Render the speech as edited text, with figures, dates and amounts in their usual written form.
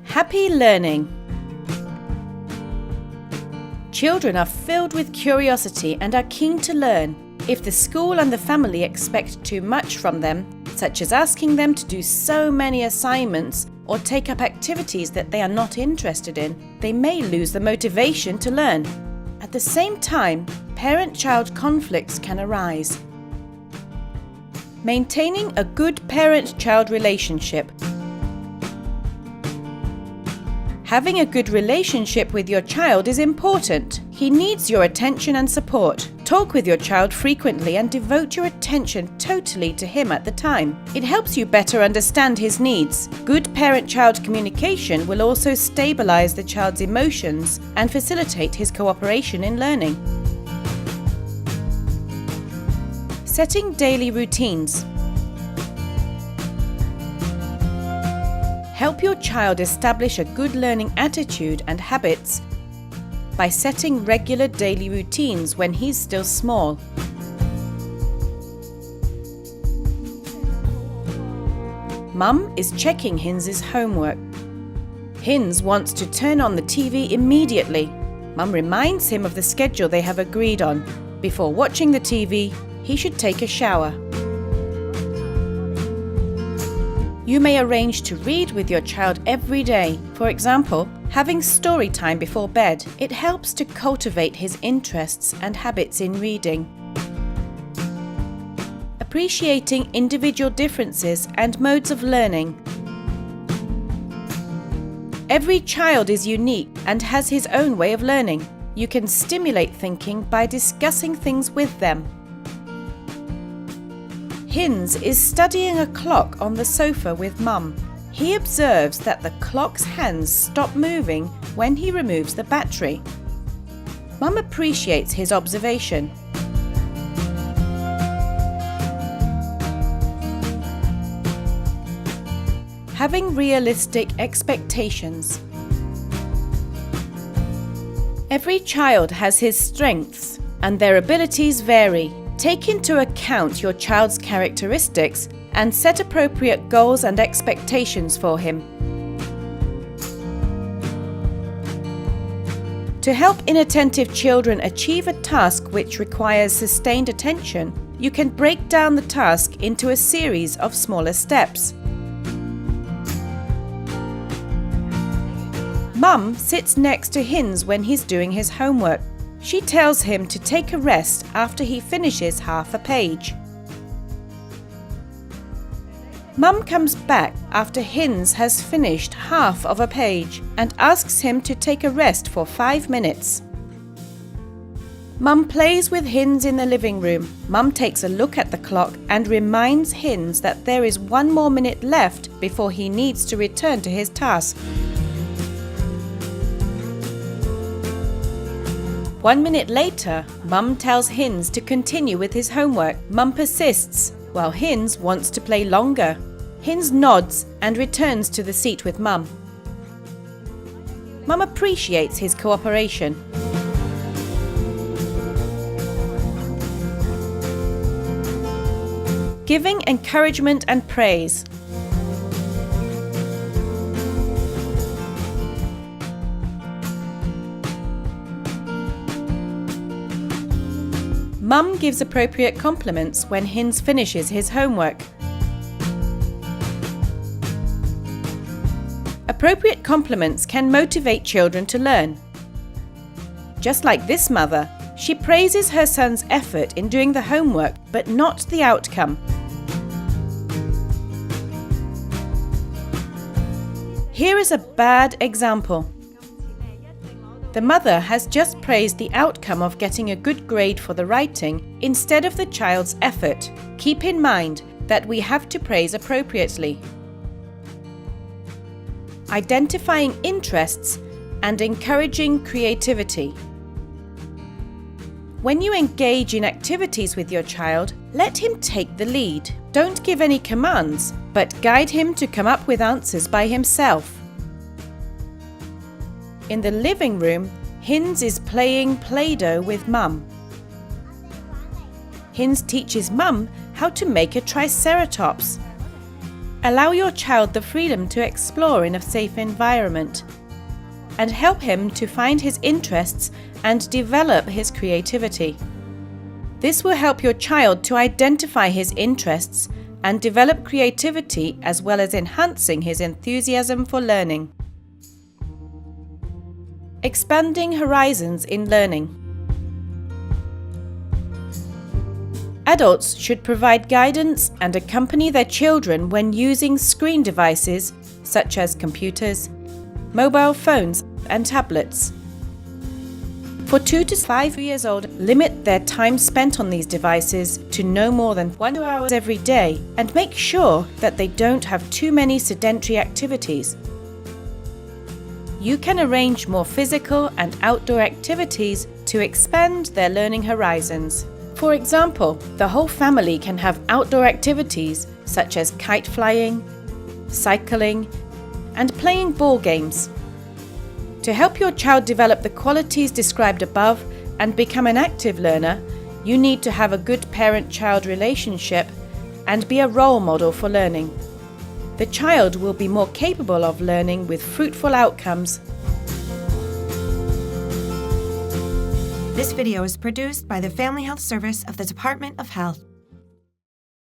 Happy learning. Children are filled with curiosity and are keen to learn. If the school and the family expect too much from them, such as asking them to do so many assignments or take up activities that they are not interested in, they may lose the motivation to learn. At the same time, parent-child conflicts can arise. Maintaining a good parent-child relationship. Having a good relationship with your child is important. He needs your attention and support. Talk with your child frequently and devote your attention totally to him at the time. It helps you better understand his needs. Good parent-child communication will also stabilize the child's emotions and facilitate his cooperation in learning. Setting daily routines. Help your child establish a good learning attitude and habits by setting regular daily routines when he's still small. Mum is checking Hinz's homework. Hinz wants to turn on the TV immediately. Mum reminds him of the schedule they have agreed on. Before watching the TV, he should take a shower. You may arrange to read with your child every day. For example, having story time before bed. It helps to cultivate his interests and habits in reading. Appreciating individual differences and modes of learning. Every child is unique and has his own way of learning. You can stimulate thinking by discussing things with them. Hinz is studying a clock on the sofa with Mum. He observes that the clock's hands stop moving when he removes the battery. Mum appreciates his observation. Having realistic expectations. Every child has his strengths, and their abilities vary. Take into account your child's characteristics and set appropriate goals and expectations for him. To help inattentive children achieve a task which requires sustained attention, you can break down the task into a series of smaller steps. Mum sits next to Hinz when he's doing his homework. She tells him to take a rest after he finishes half a page. Mum comes back after Hinz has finished half of a page and asks him to take a rest for 5 minutes. Mum plays with Hinz in the living room. Mum takes a look at the clock and reminds Hinz that there is 1 more minute left before he needs to return to his task. 1 minute later, Mum tells Hinz to continue with his homework. Mum persists, while Hinz wants to play longer. Hinz nods and returns to the seat with Mum. Mum appreciates his cooperation. Giving encouragement and praise. Mum gives appropriate compliments when Hinz finishes his homework. Appropriate compliments can motivate children to learn. Just like this mother, she praises her son's effort in doing the homework, but not the outcome. Here is a bad example. The mother has just praised the outcome of getting a good grade for the writing instead of the child's effort. Keep in mind that we have to praise appropriately. Identifying interests and encouraging creativity. When you engage in activities with your child, let him take the lead. Don't give any commands, but guide him to come up with answers by himself. In the living room, Hinz is playing Play-Doh with Mum. Hinz teaches Mum how to make a triceratops. Allow your child the freedom to explore in a safe environment, and help him to find his interests and develop his creativity. This will help your child to identify his interests and develop creativity, as well as enhancing his enthusiasm for learning. Expanding horizons in learning. Adults should provide guidance and accompany their children when using screen devices such as computers, mobile phones, and tablets. For 2 to 5 years old, limit their time spent on these devices to no more than 1 hour every day, and make sure that they don't have too many sedentary activities. You can arrange more physical and outdoor activities to expand their learning horizons. For example, the whole family can have outdoor activities such as kite flying, cycling, and playing ball games. To help your child develop the qualities described above and become an active learner, you need to have a good parent-child relationship and be a role model for learning. The child will be more capable of learning with fruitful outcomes. This video is produced by the Family Health Service of the Department of Health.